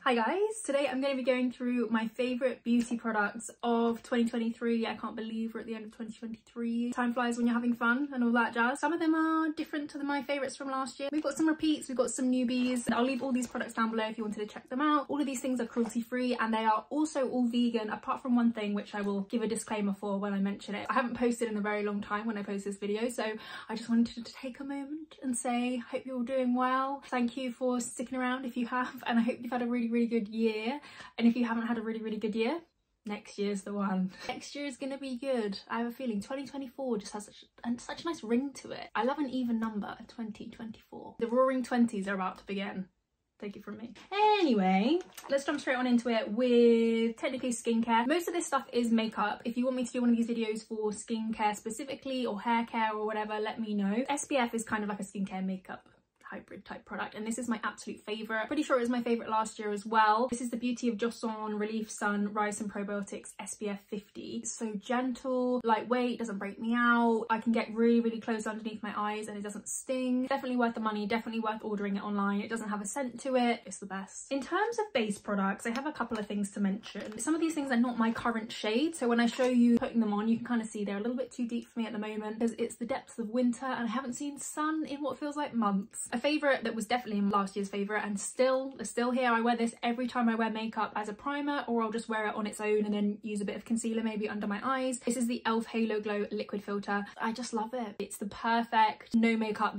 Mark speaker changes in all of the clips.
Speaker 1: Hi guys, today I'm going to be going through my favourite beauty products of 2023. I can't believe we're at the end of 2023. Time flies when you're having fun and all that jazz. Some of them are different to my favourites from last year. We've got some repeats, we've got some newbies. I'll leave all these products down below if you wanted to check them out. All of these things are cruelty free and they are also all vegan, apart from one thing which I will give a disclaimer for when I mention it. I haven't posted in a very long time when I post this video, so I just wanted to take a moment and say hope you're all doing well. Thank you for sticking around if you have, and I hope you've had a really good year. And if you haven't had a really good year, next year's the one. Next year is gonna be good. I have a feeling 2024 just has such a nice ring to it. I love an even number, 2024. The roaring 20s are about to begin. Take it from me. Anyway, let's jump straight on into it with technically skincare. Most of this stuff is makeup. If you want me to do one of these videos for skincare specifically or hair care or whatever, let me know. SPF is kind of like a skincare makeup hybrid type product, and this is my absolute favorite. Pretty sure it was my favorite last year as well. This is the Beauty of Joseon Relief Sun Rise and Probiotics SPF 50. It's so gentle, lightweight, doesn't break me out. I can get really close underneath my eyes and it doesn't sting. Definitely worth the money, definitely worth ordering it online. It doesn't have a scent to it. It's the best. In terms of base products, I have a couple of things to mention. Some of these things are not my current shade, so when I show you putting them on, you can kind of see they're a little bit too deep for me at the moment because it's the depths of winter and I haven't seen sun in what feels like months. A favourite that was definitely last year's favourite and still here, I wear this every time I wear makeup as a primer, or I'll just wear it on its own and then use a bit of concealer maybe under my eyes. This is the e.l.f. Halo Glow Liquid Filter. I just love it. It's the perfect no makeup,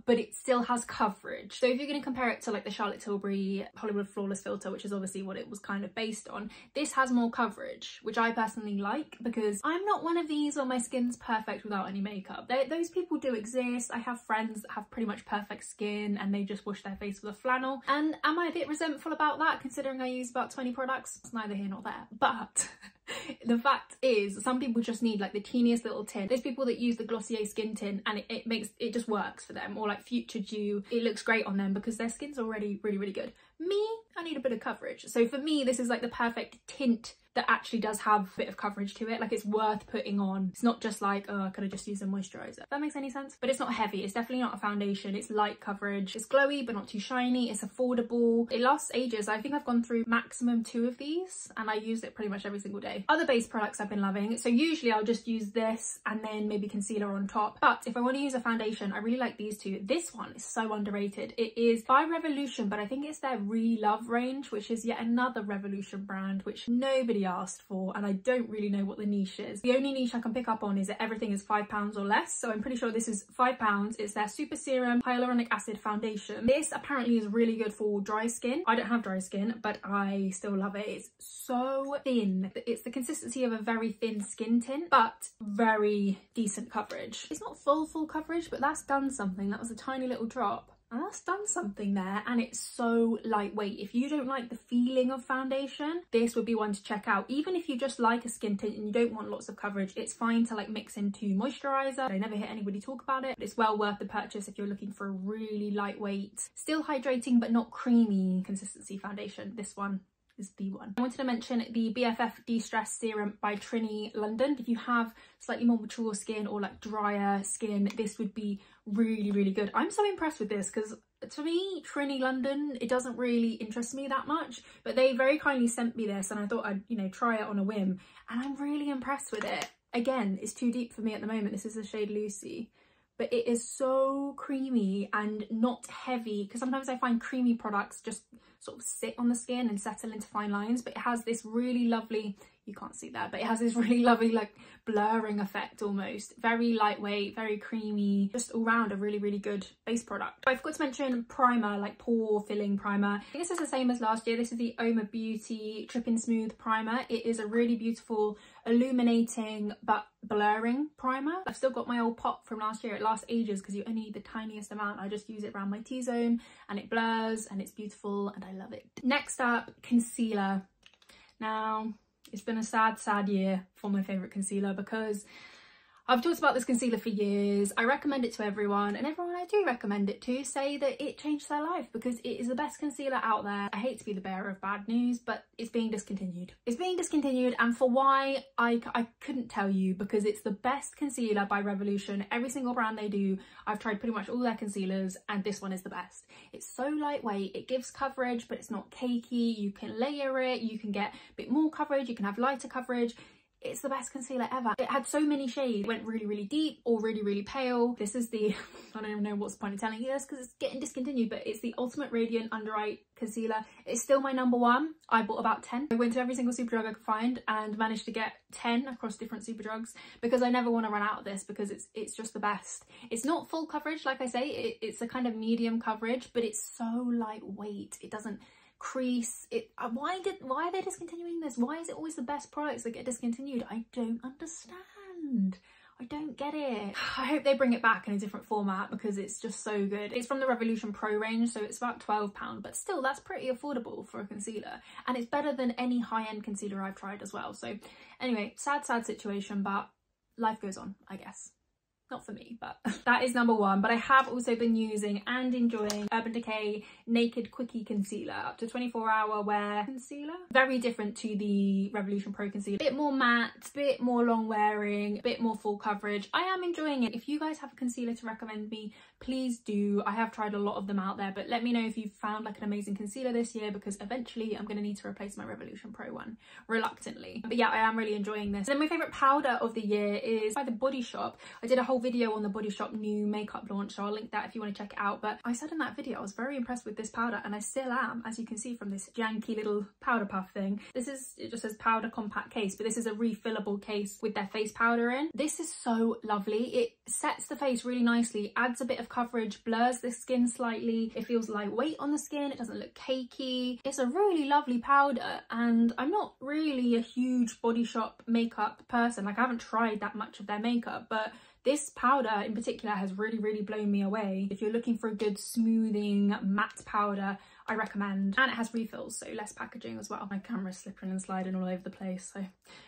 Speaker 1: but it still has coverage. So if you're going to compare it to like the Charlotte Tilbury Hollywood Flawless Filter, which is obviously what it was kind of based on, this has more coverage, which I personally like because I'm not one of these where my skin's perfect without any makeup. Those people do exist. I have friends that have pretty much perfect skin and they just wash their face with a flannel, and am I a bit resentful about that considering I use about 20 products? It's neither here nor there, but the fact is some people just need like the teeniest little tint. There's people that use the Glossier skin tint and it just works for them, or like Future Dew, it looks great on them because their skin's already really good. Me, I need a bit of coverage, so for me this is like the perfect tint that actually does have a bit of coverage to it. Like, it's worth putting on. It's not just like, oh, I could have just used a moisturizer. If that makes any sense. But it's not heavy. It's definitely not a foundation. It's light coverage. It's glowy but not too shiny. It's affordable. It lasts ages. I think I've gone through maximum 2 of these and I use it pretty much every single day. Other base products I've been loving. So usually I'll just use this and then maybe concealer on top. But if I want to use a foundation, I really like these two. This one is so underrated. It is by Revolution, but I think it's their Re-Love range, which is yet another Revolution brand, which nobody asked for, and I don't really know what the niche is. The only niche I can pick up on is that everything is £5 or less, so I'm pretty sure this is £5. It's their Super Serum Hyaluronic Acid Foundation. This apparently is really good for dry skin. I don't have dry skin, but I still love it. It's so thin. It's the consistency of a very thin skin tint, but very decent coverage. It's not full coverage, but that's done something. That was a tiny little drop. And that's done something there, and it's so lightweight. If you don't like the feeling of foundation, this would be one to check out. Even if you just like a skin tint and you don't want lots of coverage, it's fine to like mix into moisturizer. I never hear anybody talk about it, but it's well worth the purchase if you're looking for a really lightweight, still hydrating but not creamy consistency foundation. This one is the one. I wanted to mention the BFF De-Stress Serum by Trini London. If you have slightly more mature skin or like drier skin, this would be really good. I'm so impressed with this because to me, Trini London, it doesn't really interest me that much, but they very kindly sent me this and I thought I'd, you know, try it on a whim, and I'm really impressed with it. Again, it's too deep for me at the moment. This is the shade Lucy. But it is so creamy and not heavy, because sometimes I find creamy products just sort of sit on the skin and settle into fine lines, but it has this really lovely, you can't see that, but it has this really lovely like blurring effect almost. Very lightweight, very creamy, just all round a really good base product. I forgot to mention primer, like pore filling primer. I think this is the same as last year. This is the Oma Beauty Trippin' Smooth Primer. It is a really beautiful illuminating but blurring primer. I've still got my old pot from last year. It lasts ages because you only need the tiniest amount. I just use it around my T-zone and it blurs and it's beautiful and I love it. Next up, concealer. Now, it's been a sad year for my favourite concealer because I've talked about this concealer for years. I recommend it to everyone, and everyone I do recommend it to say that it changed their life because it is the best concealer out there. I hate to be the bearer of bad news, but it's being discontinued. It's being discontinued, and for why, I couldn't tell you, because it's the best concealer by Revolution. Every single brand they do, I've tried pretty much all their concealers, and this one is the best. It's so lightweight, it gives coverage, but it's not cakey. You can layer it, you can get a bit more coverage, you can have lighter coverage. It's the best concealer ever. It had so many shades. It went really, really deep or really, really pale. This is the, I don't even know what's the point of telling you this because it's getting discontinued, but it's the Ultimate Radiant Under Eye Concealer. It's still my number one. I bought about 10. I went to every single Superdrug I could find and managed to get 10 across different Superdrugs because I never want to run out of this because it's just the best. It's not full coverage, like I say, it's a kind of medium coverage, but it's so lightweight. It doesn't crease. Why are they discontinuing this? Why is it always the best products that get discontinued? I don't understand. I don't get it. I hope they bring it back in a different format because it's just so good. It's from the Revolution Pro range, so it's about £12, but still that's pretty affordable for a concealer, and it's better than any high-end concealer I've tried as well. So anyway, sad situation, but life goes on, I guess. Not for me, but that is number one. But I have also been using and enjoying Urban Decay Naked Quickie Concealer, up to 24-hour wear concealer. Very different to the Revolution Pro Concealer. A bit more matte, a bit more long wearing, a bit more full coverage. I am enjoying it. If you guys have a concealer to recommend me, please do. I have tried a lot of them out there, but let me know if you've found like an amazing concealer this year, because eventually I'm going to need to replace my Revolution Pro one, reluctantly. But yeah, I am really enjoying this. And then my favourite powder of the year is by The Body Shop. I did a whole video on The Body Shop new makeup launch, so I'll link that if you want to check it out. But I said in that video I was very impressed with this powder, and I still am, as you can see from this janky little powder puff thing. This is, it just says powder compact case, but this is a refillable case with their face powder in. This is so lovely. It sets the face really nicely, adds a bit of coverage, blurs the skin slightly. It feels lightweight on the skin. It doesn't look cakey. It's a really lovely powder, and I'm not really a huge Body Shop makeup person. Like, I haven't tried that much of their makeup, but this powder in particular has really blown me away. If you're looking for a good smoothing matte powder, I recommend. And it has refills, so less packaging as well. My camera's slipping and sliding all over the place, so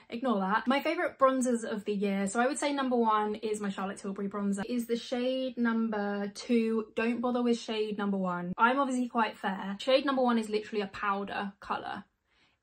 Speaker 1: ignore that. My favourite bronzers of the year, so I would say number one is my Charlotte Tilbury bronzer. It is the shade number 2. Don't bother with shade number 1. I'm obviously quite fair. Shade number 1 is literally a powder colour.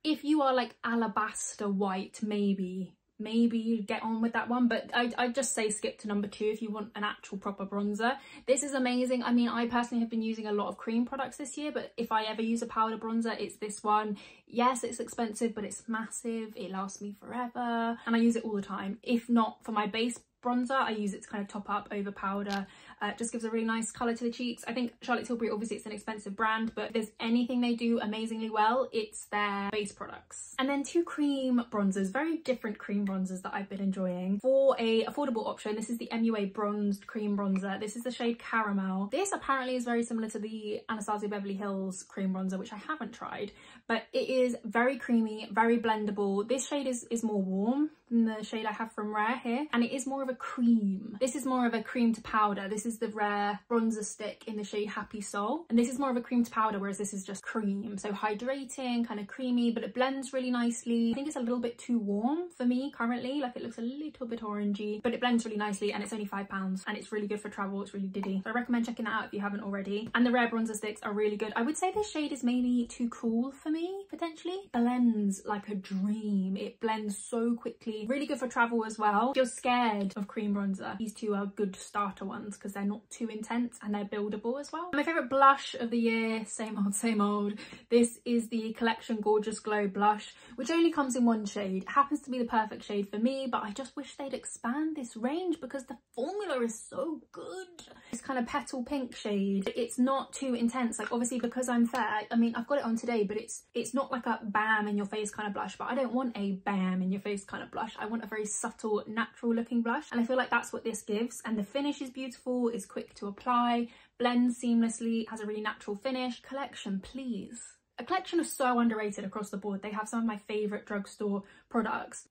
Speaker 1: If you are like alabaster white, maybe you get on with that one, but I'd just say skip to number 2 if you want an actual proper bronzer. This is amazing. I mean, I personally have been using a lot of cream products this year, but if I ever use a powder bronzer, it's this one. Yes, it's expensive, but it's massive. It lasts me forever, and I use it all the time. If not for my base bronzer, I use it to kind of top up over powder. It just gives a really nice colour to the cheeks. I think Charlotte Tilbury, obviously it's an expensive brand, but if there's anything they do amazingly well, it's their base products. And then 2 cream bronzers, very different cream bronzers that I've been enjoying. For a affordable option, this is the MUA Bronzed Cream Bronzer. This is the shade Caramel. This apparently is very similar to the Anastasia Beverly Hills cream bronzer, which I haven't tried, but it is very creamy, very blendable. This shade is more warm than the shade I have from Rare here, and it is more of a cream. This is more of a cream to powder. This is the Rare bronzer stick in the shade Happy Soul, and this is more of a cream to powder, whereas this is just cream. So hydrating, kind of creamy, but it blends really nicely. I think it's a little bit too warm for me currently, like it looks a little bit orangey, but it blends really nicely, and it's only £5, and it's really good for travel. It's really diddy. So I recommend checking that out if you haven't already. And the Rare bronzer sticks are really good. I would say this shade is maybe too cool for me, potentially. Blends like a dream. It blends so quickly. Really good for travel as well. If you're scared of cream bronzer, these two are good starter ones because they're not too intense and they're buildable as well. My favourite blush of the year, same old. This is the Collection Gorgeous Glow blush, which only comes in 1 shade. It happens to be the perfect shade for me, but I just wish they'd expand this range because the formula is so good. This kind of petal pink shade, it's not too intense. Like, obviously because I'm fair, I mean, I've got it on today, but it's not like a bam in your face kind of blush, but I don't want a bam in your face kind of blush. I want a very subtle, natural looking blush, and I feel like that's what this gives. And the finish is beautiful, it's quick to apply, blends seamlessly, has a really natural finish. Collection, please. A Collection is so underrated across the board. They have some of my favourite drugstore products.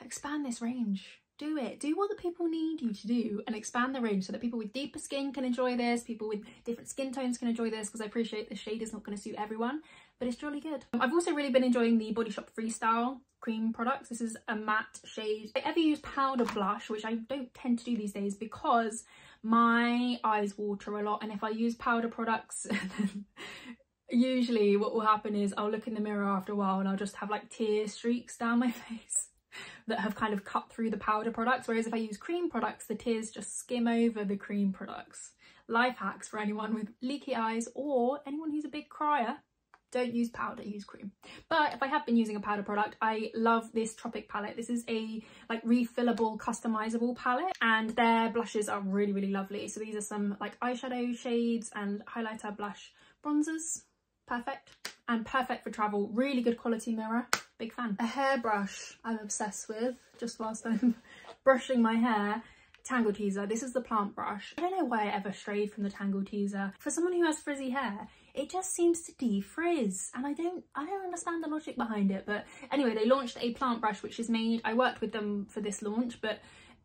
Speaker 1: Expand this range. do it. Do what the people need you to do and expand the range so that people with deeper skin can enjoy this, people with different skin tones can enjoy this, because I appreciate the shade is not going to suit everyone, but it's really good. I've also really been enjoying the Body Shop Freestyle cream products. This is a matte shade. If I ever use powder blush, which I don't tend to do these days because my eyes water a lot, and if I use powder products usually what will happen is I'll look in the mirror after a while and I'll just have like tear streaks down my face that have kind of cut through the powder products, whereas if I use cream products, the tears just skim over the cream products. Life hacks for anyone with leaky eyes or anyone who's a big crier: don't use powder, use cream. But if I have been using a powder product, I love this Tropic palette. This is a like refillable, customizable palette, and their blushes are really, really lovely. So these are some like eyeshadow shades and highlighter, blush, bronzers. Perfect. And perfect for travel. Really good quality mirror. Big fan. A hairbrush I'm obsessed with, just whilst I'm brushing my hair. Tangle Teezer. This is the plant brush. I don't know why I ever strayed from the Tangle Teezer. For someone who has frizzy hair, it just seems to defrizz, and I don't understand the logic behind it. But anyway, they launched a plant brush which is made, I worked with them for this launch, but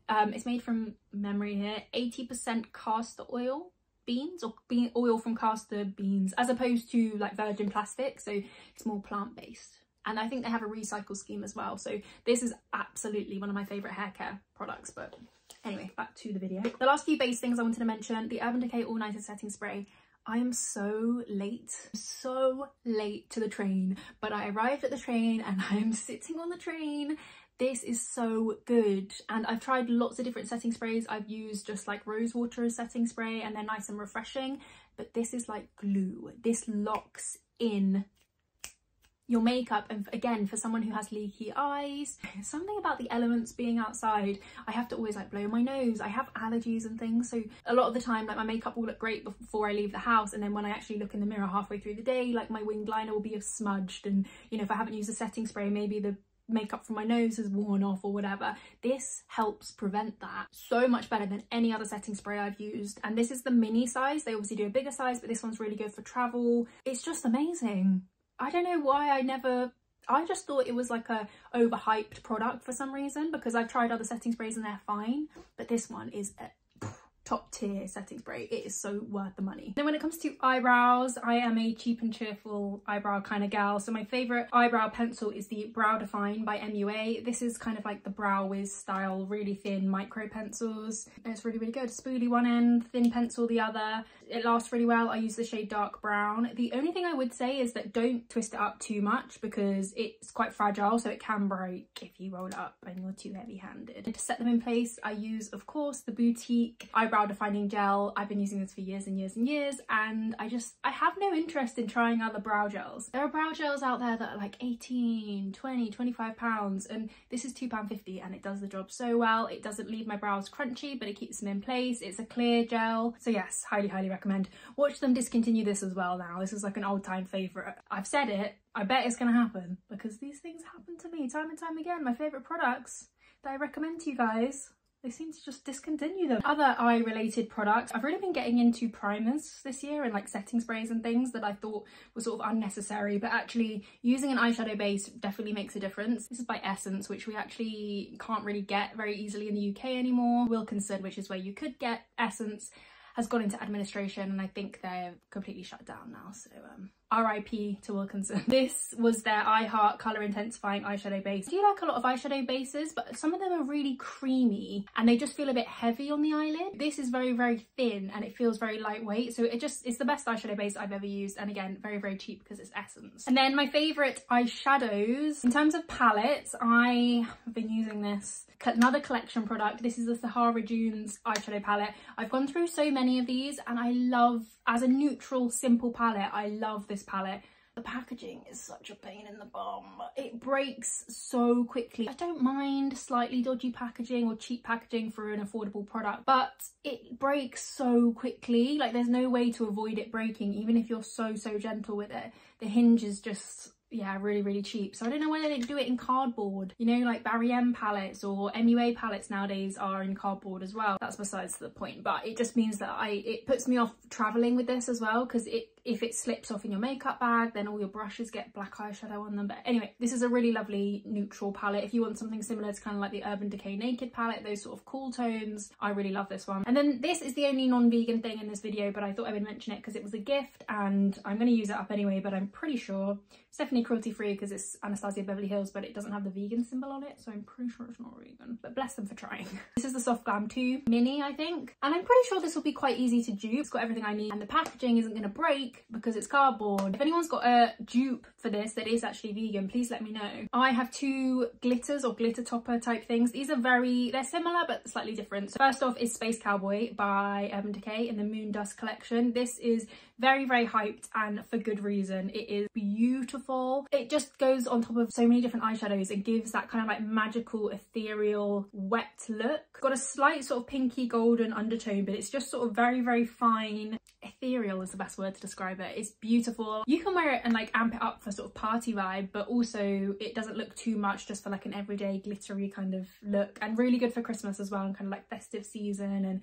Speaker 1: it's made from memory here, 80% castor oil beans, or oil from castor beans, as opposed to like virgin plastic, so it's more plant-based. And I think they have a recycle scheme as well, so this is absolutely one of my favourite hair care products. But anyway, back to the video. The last few base things I wanted to mention: the Urban Decay All Nighter Setting Spray. I am so late to the train, but I arrived at the train and I am sitting on the train. This is so good, and I've tried lots of different setting sprays. I've used just like rose water as setting spray and they're nice and refreshing, but this is like glue. This locks in your makeup, and again, for someone who has leaky eyes, something about the elements being outside, I have to always like blow my nose. I have allergies and things, so a lot of the time like my makeup will look great before I leave the house, and then when I actually look in the mirror halfway through the day, like my winged liner will be smudged, and you know, if I haven't used a setting spray, maybe the makeup from my nose has worn off or whatever. This helps prevent that so much better than any other setting spray I've used. And this is the mini size. They obviously do a bigger size, but this one's really good for travel. It's just amazing. I don't know why I just thought it was like a overhyped product for some reason, because I've tried other setting sprays and they're fine, but this one is a top tier setting spray. It is so worth the money. Then when it comes to eyebrows, I am a cheap and cheerful eyebrow kind of gal, so my favorite eyebrow pencil is the Brow Define by MUA. This is kind of like the Brow Wiz style, really thin micro pencils. It's really, really good. Spoolie one end, thin pencil the other. It lasts really well. I use the shade Dark Brown. The only thing I would say is that don't twist it up too much, because it's quite fragile, so it can break if you roll it up and you're too heavy-handed. To set them in place, I use, of course, the Boutique Eyebrow Defining Gel. I've been using this for years and years and years, and I have no interest in trying other brow gels. There are brow gels out there that are like 18, 20, 25 pounds, and this is £2.50, and it does the job so well. It doesn't leave my brows crunchy, but it keeps them in place. It's a clear gel, so yes, highly, highly recommend. Watch them discontinue this as well now. This is like an old time favourite. I've said it, I bet it's gonna happen, because these things happen to me time and time again. My favourite products that I recommend to you guys, they seem to just discontinue them. Other eye related products, I've really been getting into primers this year, and like setting sprays and things that I thought were sort of unnecessary, but actually using an eyeshadow base definitely makes a difference. This is by Essence, which we actually can't really get very easily in the UK anymore. Wilkinson, which is where you could get Essence, has gone into administration, and I think they're completely shut down now, so RIP to Wilkinson. This was their I Heart Colour Intensifying Eyeshadow Base. I do like a lot of eyeshadow bases, but some of them are really creamy and they just feel a bit heavy on the eyelid. This is very, very thin and it feels very lightweight, so it's the best eyeshadow base I've ever used, and again, very, very cheap because it's Essence. And then my favourite eyeshadows, in terms of palettes, I have been using this, another collection product. This is the Sahara Dunes eyeshadow palette. I've gone through so many of these, and I love, as a neutral, simple palette, I love this palette. The packaging is such a pain in the bum. It breaks so quickly. I don't mind slightly dodgy packaging or cheap packaging for an affordable product, but it breaks so quickly. Like, there's no way to avoid it breaking, even if you're so gentle with it. The hinge is just, yeah, really, really cheap. So I don't know whether they do it in cardboard. You know, like Barry M palettes or MUA palettes nowadays are in cardboard as well. That's besides the point, but it just means that it puts me off traveling with this as well, because if it slips off in your makeup bag, then all your brushes get black eyeshadow on them. But anyway, this is a really lovely neutral palette. If you want something similar to kind of like the Urban Decay Naked palette, those sort of cool tones, I really love this one. And then this is the only non-vegan thing in this video, but I thought I would mention it because it was a gift and I'm going to use it up anyway, but I'm pretty sure it's definitely cruelty free because it's Anastasia Beverly Hills, but it doesn't have the vegan symbol on it, so I'm pretty sure it's not vegan, but bless them for trying. This is the Soft Glam 2 Mini, I think, and I'm pretty sure this will be quite easy to dupe. It's got everything I need and the packaging isn't going to break because it's cardboard. If anyone's got a dupe for this that is actually vegan, please let me know. I have 2 glitters or glitter topper type things. These are they're similar but slightly different. So first off is Space Cowboy by Urban Decay in the Moon Dust collection. This is very, very hyped and for good reason. It is beautiful. It just goes on top of so many different eyeshadows and gives that kind of like magical, ethereal, wet look. Got a slight sort of pinky golden undertone, but it's just sort of very, very fine. Ethereal is the best word to describe it. It's beautiful. You can wear it and like amp it up for sort of party vibe, but also it doesn't look too much just for like an everyday glittery kind of look, and really good for Christmas as well and kind of like festive season and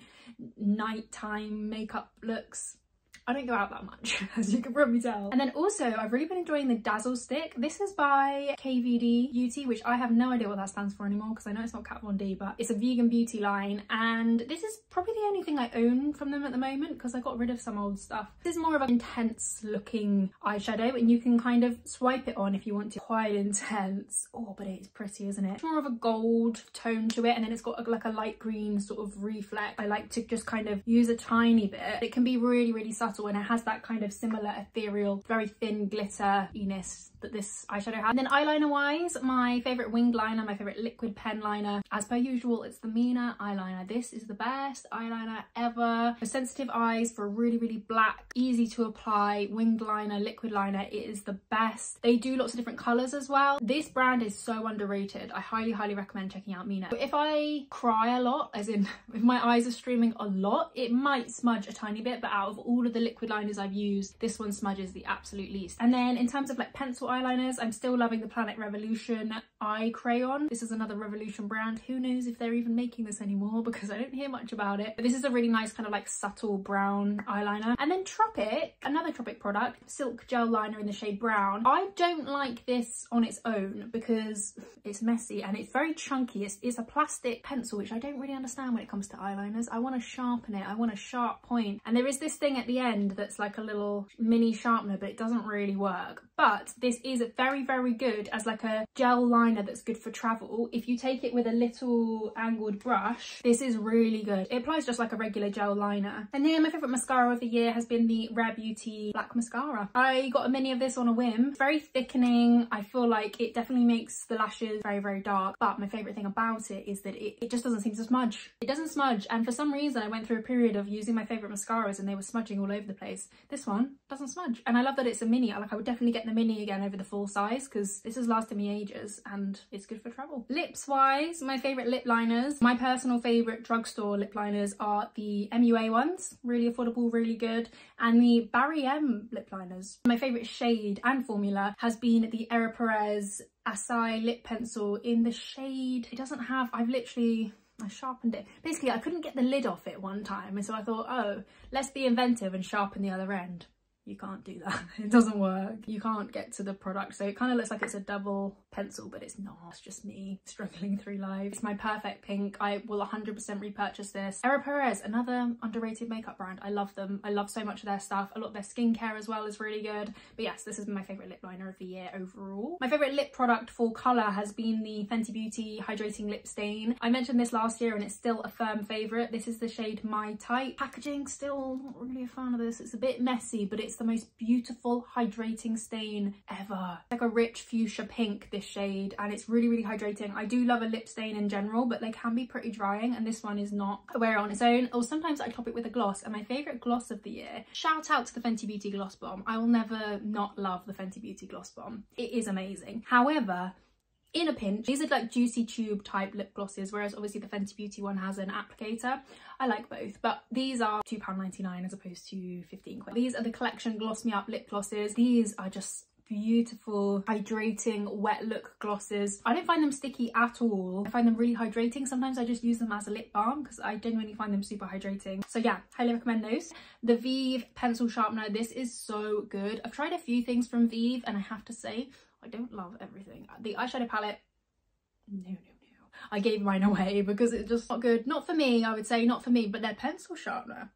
Speaker 1: nighttime makeup looks. I don't go out that much, as you can probably tell. And then also, I've really been enjoying the Dazzle Stick. This is by KVD Beauty, which I have no idea what that stands for anymore because I know it's not Kat Von D, but it's a vegan beauty line. And this is probably the only thing I own from them at the moment because I got rid of some old stuff. This is more of an intense looking eyeshadow and you can kind of swipe it on if you want to. Quite intense. Oh, but it's pretty, isn't it? It's more of a gold tone to it, and then it's got like a light green sort of reflect. I like to just kind of use a tiny bit. It can be really, really subtle, and it has that kind of similar ethereal, very thin glitter-iness that this eyeshadow has. And then eyeliner wise, my favourite winged liner, my favourite liquid pen liner, as per usual, it's the Mina eyeliner. This is the best eyeliner ever. For sensitive eyes, for a really, really black, easy to apply winged liner, liquid liner, it is the best. They do lots of different colours as well. This brand is so underrated. I highly, highly recommend checking out Mina. If I cry a lot, as in if my eyes are streaming a lot, it might smudge a tiny bit, but out of all of the liquid liners I've used, this one smudges the absolute least. And then in terms of like pencil eyeliners, I'm still loving the Planet Revolution eye crayon. This is another Revolution brand. Who knows if they're even making this anymore because I don't hear much about it. But this is a really nice kind of like subtle brown eyeliner. And then Tropic, another Tropic product, Silk Gel Liner in the shade Brown. I don't like this on its own because it's messy and it's very chunky. It's a plastic pencil, which I don't really understand when it comes to eyeliners. I want to sharpen it. I want a sharp point. And there is this thing at the end that's like a little mini sharpener, but it doesn't really work. But this is very, very good as like a gel liner that's good for travel. If you take it with a little angled brush, this is really good. It applies just like a regular gel liner. And then my favourite mascara of the year has been the Rare Beauty Black Mascara. I got a mini of this on a whim. It's very thickening. I feel like it definitely makes the lashes very, very dark. But my favourite thing about it is that it just doesn't seem to smudge. It doesn't smudge. And for some reason, I went through a period of using my favourite mascaras and they were smudging all over the place. This one doesn't smudge. And I love that it's a mini. I would definitely get the mini again over the full size because this has lasted me ages and it's good for travel. Lips wise, my favourite lip liners, my personal favourite drugstore lip liners are the MUA ones. Really affordable, really good. And the Barry M lip liners. My favourite shade and formula has been the Era Perez Acai lip pencil in the shade. It doesn't have, I sharpened it. Basically, I couldn't get the lid off it one time. And so I thought, oh, let's be inventive and sharpen the other end. You can't do that. It doesn't work. You can't get to the product. So it kind of looks like it's a double pencil, but it's not. It's just me struggling through life. It's my perfect pink. I will 100% repurchase this. Era Perez, another underrated makeup brand. I love them. I love so much of their stuff. A lot of their skincare as well is really good. But yes, this is my favourite lip liner of the year overall. My favourite lip product for colour has been the Fenty Beauty Hydrating Lip Stain. I mentioned this last year and it's still a firm favourite. This is the shade My Type. Packaging, still not really a fan of this. It's a bit messy, but it's the most beautiful hydrating stain ever. It's like a rich fuchsia pink, this shade, and it's really, really hydrating. I do love a lip stain in general, but they can be pretty drying, and this one is not. I wear it on its own, or sometimes I top it with a gloss, and my favourite gloss of the year, shout out to the Fenty Beauty Gloss Bomb. I will never not love the Fenty Beauty Gloss Bomb. It is amazing. However, in a pinch, these are like juicy tube type lip glosses, whereas obviously the Fenty Beauty one has an applicator. I like both, but these are £2.99 as opposed to 15 quid. These are the collection Gloss Me Up lip glosses. These are just beautiful hydrating wet look glosses. I don't find them sticky at all. I find them really hydrating. Sometimes I just use them as a lip balm because I genuinely find them super hydrating. So yeah, highly recommend those. The Vive pencil sharpener, this is so good. I've tried a few things from Vive and I have to say I don't love everything. The eyeshadow palette, no. I gave mine away because it's just not good. Not for me, I would say, not for me, but their pencil sharpener,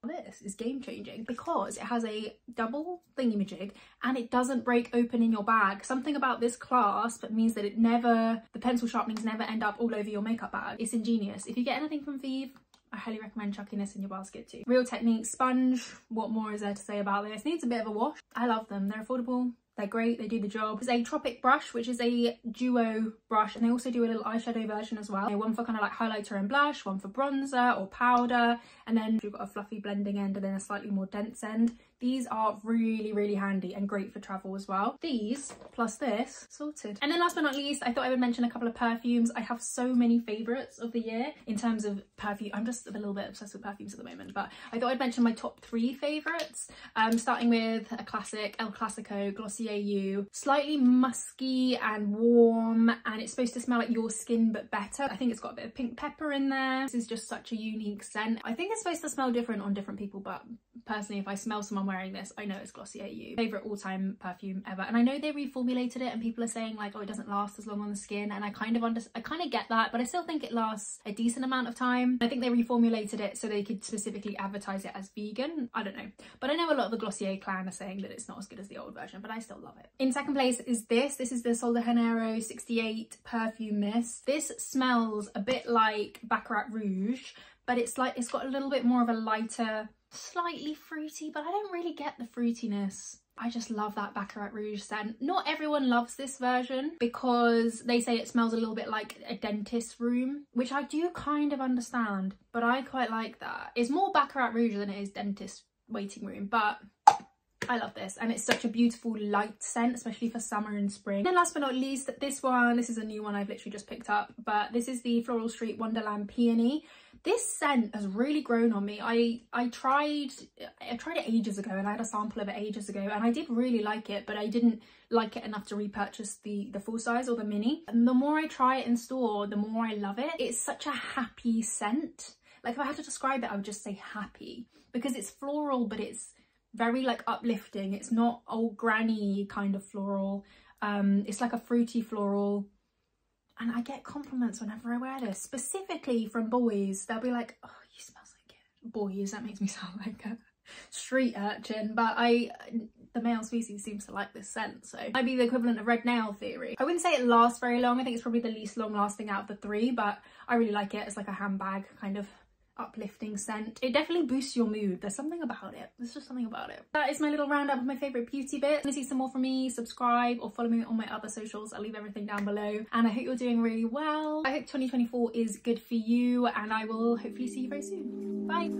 Speaker 1: this is game changing because it has a double thingy-majig and it doesn't break open in your bag. Something about this clasp means that the pencil sharpenings never end up all over your makeup bag. It's ingenious. If you get anything from Vive, I highly recommend chucking this in your basket too. Real Technique sponge, what more is there to say about this? Needs a bit of a wash. I love them, they're affordable. They're great, they do the job. There's a Tropic brush, which is a duo brush, and they also do a little eyeshadow version as well. One for kind of like highlighter and blush, one for bronzer or powder, and then you've got a fluffy blending end and then a slightly more dense end. These are really, really handy and great for travel as well. These, plus this, sorted. And then last but not least, I thought I would mention a couple of perfumes. I have so many favourites of the year in terms of perfume. I'm just a little bit obsessed with perfumes at the moment, but I thought I'd mention my top 3 favourites. Starting with a classic, El Clasico Glossier You. Slightly musky and warm, and it's supposed to smell like your skin but better. I think it's got a bit of pink pepper in there. This is just such a unique scent. I think it's supposed to smell different on different people, but personally, if I smell someone wearing this, I know it's Glossier You. Favourite all-time perfume ever. And I know they reformulated it and people are saying like, oh, it doesn't last as long on the skin, and I kind of get that, but I still think it lasts a decent amount of time. I think they reformulated it so they could specifically advertise it as vegan. I don't know, but I know a lot of the Glossier clan are saying that it's not as good as the old version, but I still love it. In second place is this. This is the Sol de Janeiro 68 perfume mist. This smells a bit like Baccarat Rouge, but it's got a little bit more of a lighter, slightly fruity, but I don't really get the fruitiness. I just love that Baccarat Rouge scent. Not everyone loves this version because they say it smells a little bit like a dentist's room, which I do kind of understand, but I quite like that. It's more Baccarat Rouge than it is dentist waiting room, but I love this, and it's such a beautiful light scent, especially for summer and spring. And then last but not least, this is a new one I've literally just picked up, but this is the Floral Street Wonderland Peony. This scent has really grown on me. I tried it ages ago, and I had a sample of it ages ago, and I did really like it, but I didn't like it enough to repurchase the full size or the mini. And the more I try it in store, the more I love it. It's such a happy scent. Like if I had to describe it, I would just say happy, because it's floral, but it's very like uplifting. It's not old granny kind of floral. It's like a fruity floral. And I get compliments whenever I wear this, specifically from boys. They'll be like, oh, you smell so good. Boys, that makes me sound like a street urchin, but the male species seems to like this scent, so it might be the equivalent of red nail theory. I wouldn't say it lasts very long. I think it's probably the least long lasting out of the 3, but I really like it as like a handbag kind of uplifting scent. It definitely boosts your mood. There's something about it. There's just something about it. That is my little roundup of my favourite beauty bits. If you want to see some more from me, subscribe or follow me on my other socials. I'll leave everything down below, and I hope you're doing really well. I hope 2024 is good for you, and I will hopefully see you very soon. Bye.